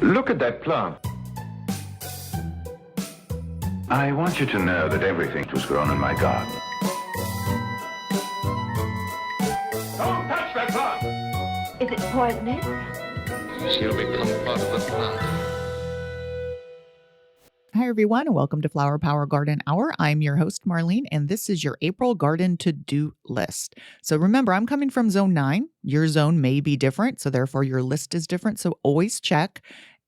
Look at that plant. I want you to know that everything was grown in my garden. Don't touch that plant! Is it poisonous? She'll become part of the plant. Hi, everyone, and welcome to Flower Power Garden Hour. I'm your host, Marlene, and this is your April garden to-do list. So remember, I'm coming from Zone 9. Your zone may be different, so therefore your list is different, so always check.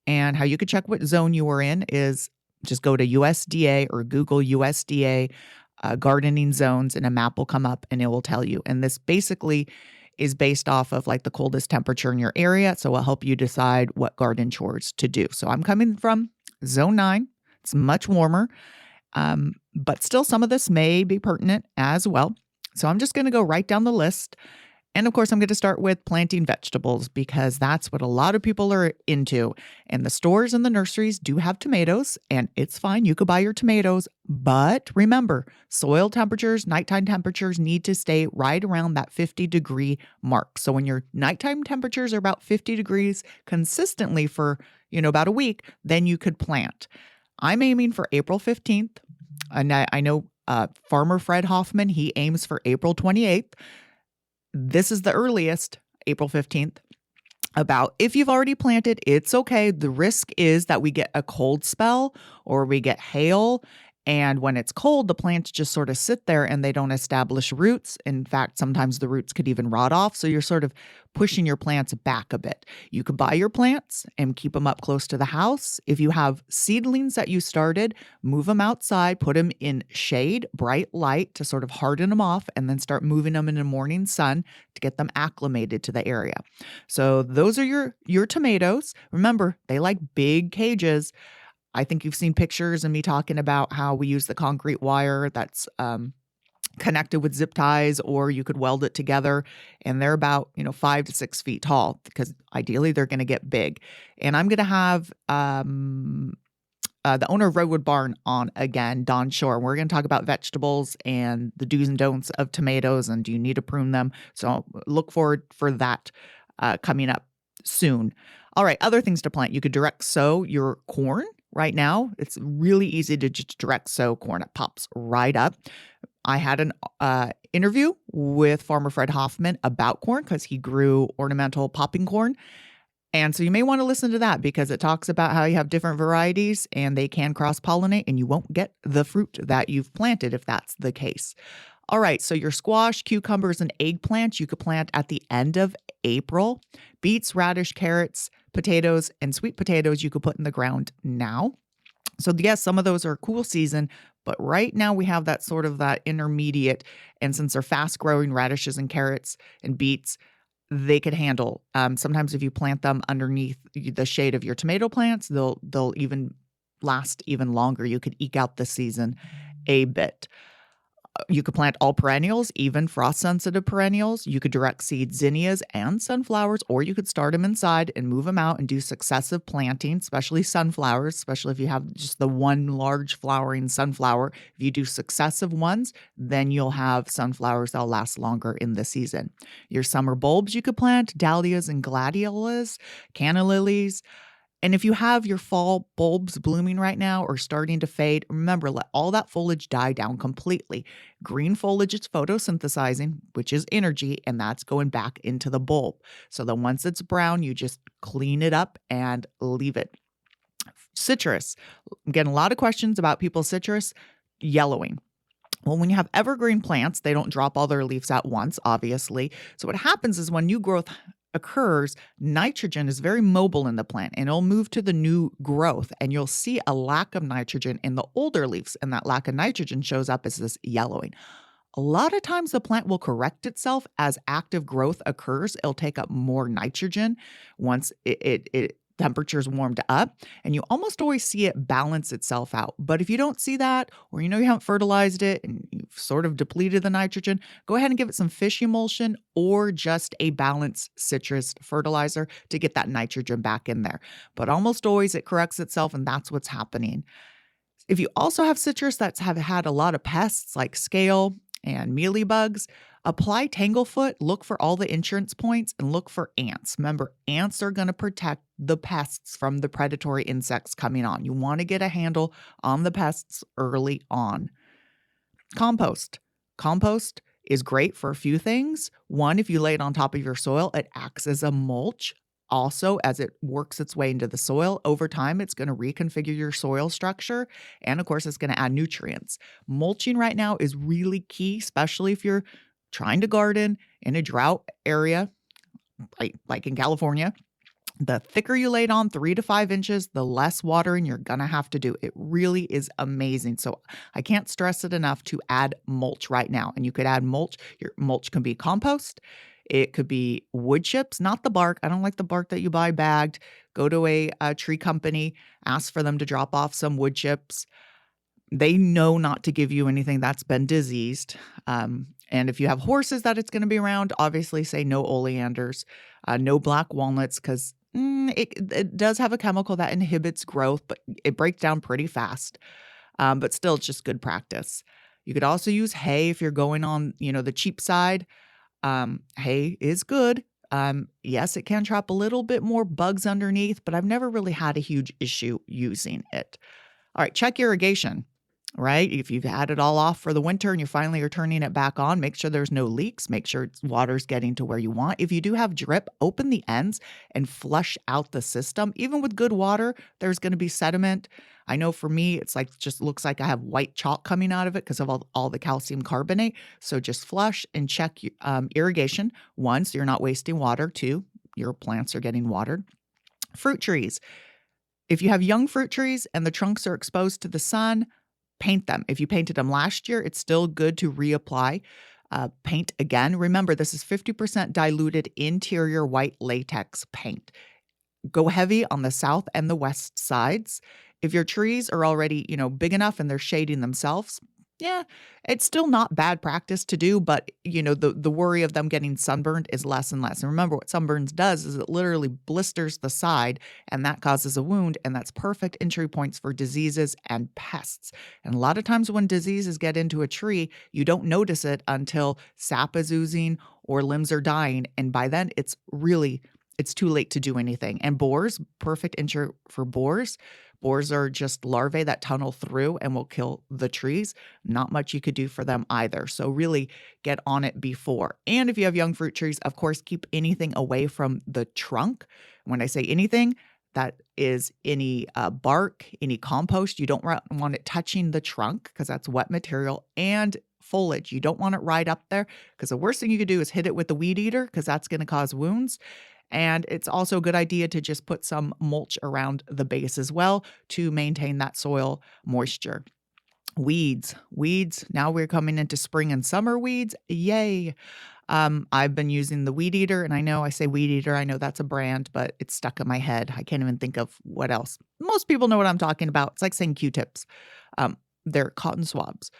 And how you can check what zone you are in is just go to USDA or Google USDA gardening zones, and a map will come up and it will tell you. And this basically is based off of like the coldest temperature in your area, so it'll help you decide what garden chores to do. So I'm coming from Zone 9. It's much warmer, but still some of this may be pertinent as well. So I'm just going to go right down the list. And of course, I'm going to start with planting vegetables because that's what a lot of people are into. And the stores and the nurseries do have tomatoes, and it's fine. You could buy your tomatoes. But remember, soil temperatures, nighttime temperatures need to stay right around that 50-degree mark. So when your nighttime temperatures are about 50 degrees consistently for, about a week, then you could plant. I'm aiming for April 15th. And I know Farmer Fred Hoffman, he aims for April 28th. This is the earliest, April 15th. If you've already planted, it's okay. The risk is that we get a cold spell or we get hail. And when it's cold, the plants just sort of sit there and they don't establish roots. In fact, sometimes the roots could even rot off. So you're sort of pushing your plants back a bit. You could buy your plants and keep them up close to the house. If you have seedlings that you started, move them outside, put them in shade, bright light to sort of harden them off, and then start moving them in the morning sun to get them acclimated to the area. So those are your tomatoes. Remember, they like big cages. I think you've seen pictures and me talking about how we use the concrete wire that's connected with zip ties, or you could weld it together. And they're about 5 to 6 feet tall because ideally they're going to get big. And I'm going to have the owner of Redwood Barn on again, Don Shore. We're going to talk about vegetables and the do's and don'ts of tomatoes, and do you need to prune them? So look forward for that coming up soon. All right, other things to plant. You could direct sow your corn. Right now, it's really easy to just direct sow corn. It pops right up. I had an interview with Farmer Fred Hoffman about corn because he grew ornamental popping corn. And so you may want to listen to that because it talks about how you have different varieties and they can cross-pollinate and you won't get the fruit that you've planted if that's the case. All right, so your squash, cucumbers, and eggplants you could plant at the end of April. Beets, radish, carrots, potatoes, and sweet potatoes you could put in the ground now. So yes, some of those are cool season, but right now we have that sort of that intermediate. And since they're fast-growing radishes and carrots and beets, they could handle. Sometimes if you plant them underneath the shade of your tomato plants, they'll even last even longer. You could eke out the season a bit. You could plant all perennials, even frost-sensitive perennials. You could direct seed zinnias and sunflowers, or you could start them inside and move them out and do successive planting, especially sunflowers, especially if you have just the one large flowering sunflower. If you do successive ones, then you'll have sunflowers that'll last longer in the season. Your summer bulbs you could plant, dahlias and gladiolus, canna lilies. And if you have your fall bulbs blooming right now or starting to fade, remember, let all that foliage die down completely. Green foliage is photosynthesizing, which is energy, and that's going back into the bulb. So then once it's brown, you just clean it up and leave it. Citrus. I'm getting a lot of questions about people's citrus yellowing. Well, when you have evergreen plants, they don't drop all their leaves at once, obviously. So what happens is when new growth occurs, nitrogen is very mobile in the plant and it'll move to the new growth, and you'll see a lack of nitrogen in the older leaves, and that lack of nitrogen shows up as this yellowing. A lot of times the plant will correct itself as active growth occurs. It'll take up more nitrogen once it temperature's warmed up, and you almost always see it balance itself out. But if you don't see that, or you haven't fertilized it and you've sort of depleted the nitrogen, go ahead and give it some fish emulsion or just a balanced citrus fertilizer to get that nitrogen back in there. But almost always it corrects itself, and that's what's happening. If you also have citrus that's have had a lot of pests like scale and mealybugs, Apply Tanglefoot, look for all the insurance points, and look for ants. Remember, ants are going to protect the pests from the predatory insects coming on. You want to get a handle on the pests early on. Compost. Compost is great for a few things. One, if you lay it on top of your soil, it acts as a mulch. Also, as it works its way into the soil, over time, it's going to reconfigure your soil structure. And of course, it's going to add nutrients. Mulching right now is really key, especially if you're trying to garden in a drought area, like in California. The thicker you lay it on, 3 to 5 inches, the less watering you're going to have to do. It really is amazing. So I can't stress it enough to add mulch right now. And you could add mulch. Your mulch can be compost. It could be wood chips, not the bark. I don't like the bark that you buy bagged. Go to a tree company, ask for them to drop off some wood chips. They know not to give you anything that's been diseased. And if you have horses that it's going to be around, obviously say no oleanders, no black walnuts, because it does have a chemical that inhibits growth, but it breaks down pretty fast. But still, it's just good practice. You could also use hay if you're going on, the cheap side. Hay is good. Yes, it can trap a little bit more bugs underneath, but I've never really had a huge issue using it. All right, check irrigation. Right? If you've had it all off for the winter and you finally are turning it back on, make sure there's no leaks. Make sure water's getting to where you want. If you do have drip, open the ends and flush out the system. Even with good water, there's going to be sediment. I know for me, it's just looks like I have white chalk coming out of it because of all the calcium carbonate. So just flush and check irrigation. 1, so you're not wasting water. 2, your plants are getting watered. Fruit trees. If you have young fruit trees and the trunks are exposed to the sun, paint them. If you painted them last year, it's still good to reapply. Paint again. Remember, this is 50% diluted interior white latex paint. Go heavy on the south and the west sides. If your trees are already, big enough and they're shading themselves, yeah, it's still not bad practice to do, but, the worry of them getting sunburned is less and less. And remember, what sunburns does is it literally blisters the side, and that causes a wound, and that's perfect entry points for diseases and pests. And a lot of times when diseases get into a tree, you don't notice it until sap is oozing or limbs are dying, and by then it's too late to do anything. And borers, perfect entry for borers. Borers are just larvae that tunnel through and will kill the trees. Not much you could do for them either. So really get on it before. And if you have young fruit trees, of course, keep anything away from the trunk. When I say anything, that is any bark, any compost. You don't want it touching the trunk because that's wet material, and foliage. You don't want it right up there because the worst thing you could do is hit it with the weed eater because that's going to cause wounds. And it's also a good idea to just put some mulch around the base as well to maintain that soil moisture. Weeds. Now we're coming into spring and summer weeds. Yay. I've been using the weed eater, and I know I say weed eater. I know that's a brand, but it's stuck in my head. I can't even think of what else. Most people know what I'm talking about. It's like saying Q-tips. They're cotton swabs.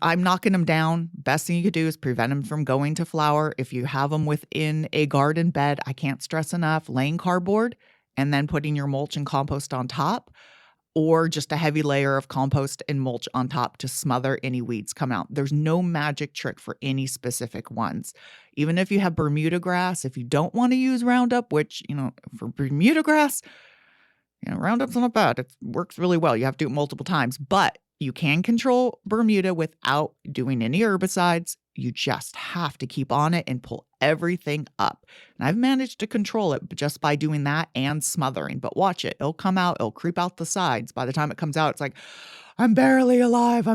I'm knocking them down. Best thing you could do is prevent them from going to flower. If you have them within a garden bed, I can't stress enough, laying cardboard and then putting your mulch and compost on top, or just a heavy layer of compost and mulch on top to smother any weeds come out. There's no magic trick for any specific ones. Even if you have Bermuda grass, if you don't want to use Roundup, which, for Bermuda grass, Roundup's not bad. It works really well. You have to do it multiple times, but you can control Bermuda without doing any herbicides. You just have to keep on it and pull everything up. And I've managed to control it just by doing that and smothering. But watch it. It'll come out. It'll creep out the sides. By the time it comes out, it's like, I'm barely alive.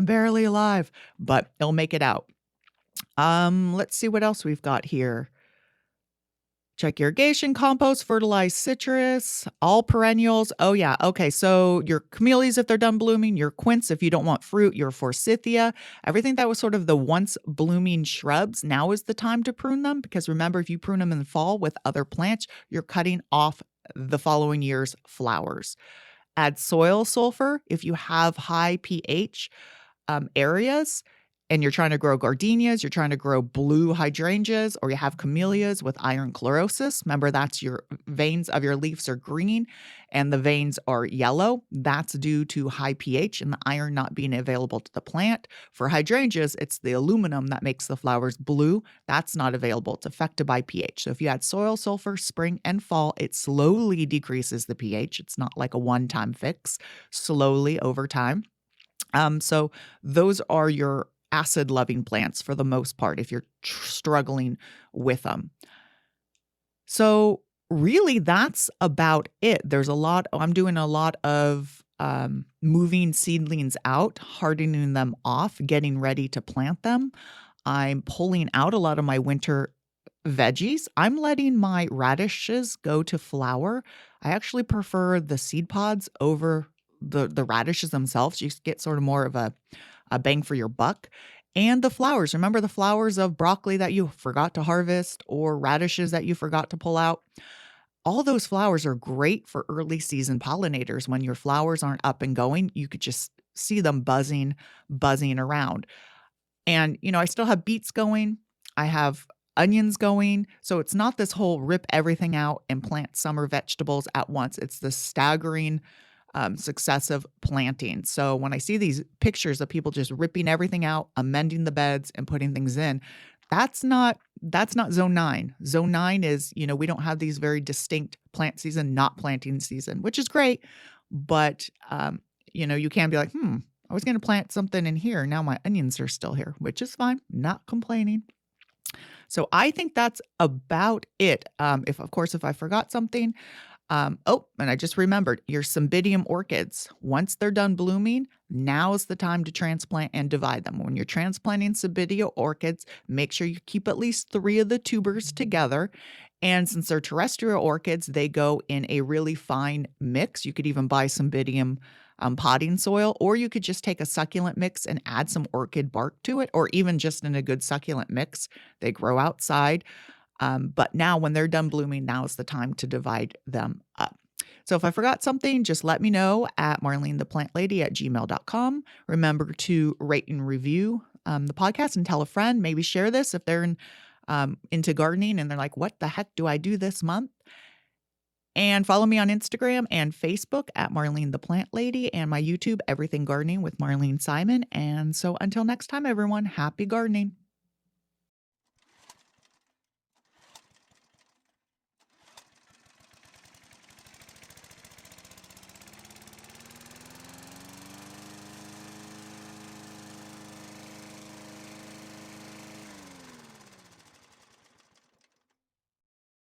But it'll make it out. Let's see what else we've got here. Check irrigation, compost, fertilize citrus, all perennials. Oh, yeah. Okay. So your camellias, if they're done blooming, your quince, if you don't want fruit, your forsythia, everything that was sort of the once blooming shrubs. Now is the time to prune them, because remember, if you prune them in the fall with other plants, you're cutting off the following year's flowers. Add soil sulfur if you have high pH areas. and you're trying to grow gardenias, you're trying to grow blue hydrangeas, or you have camellias with iron chlorosis. Remember, that's your veins of your leaves are green and the veins are yellow. That's due to high pH and the iron not being available to the plant. For hydrangeas, it's the aluminum that makes the flowers blue. That's not available. It's affected by pH. So if you add soil, sulfur, spring, and fall, it slowly decreases the pH. It's not like a one-time fix, slowly over time. So those are your acid-loving plants for the most part if you're struggling with them. So really, that's about it. I'm doing a lot of moving seedlings out, hardening them off, getting ready to plant them. I'm pulling out a lot of my winter veggies. I'm letting my radishes go to flower. I actually prefer the seed pods over the radishes themselves. You get sort of more of a bang for your buck. And the flowers. Remember the flowers of broccoli that you forgot to harvest or radishes that you forgot to pull out? All those flowers are great for early season pollinators. When your flowers aren't up and going, you could just see them buzzing around. And, I still have beets going. I have onions going. So it's not this whole rip everything out and plant summer vegetables at once. It's the staggering successive planting. So when I see these pictures of people just ripping everything out, amending the beds and putting things in, that's not zone 9. Zone 9 is, we don't have these very distinct plant season, not planting season, which is great. But, you can be like, I was going to plant something in here. Now my onions are still here, which is fine. Not complaining. So I think that's about it. If I forgot something, and I just remembered your cymbidium orchids. Once they're done blooming, now is the time to transplant and divide them. When you're transplanting cymbidium orchids, make sure you keep at least 3 of the tubers together. And since they're terrestrial orchids, they go in a really fine mix. You could even buy cymbidium potting soil, or you could just take a succulent mix and add some orchid bark to it, or even just in a good succulent mix. They grow outside. But now when they're done blooming, now is the time to divide them up. So if I forgot something, just let me know at marlenetheplantlady@gmail.com. Remember to rate and review the podcast and tell a friend. Maybe share this if they're into gardening and they're like, what the heck do I do this month? And follow me on Instagram and Facebook at Marlene the Plant Lady, and my YouTube, Everything Gardening with Marlene Simon. And so until next time, everyone, happy gardening.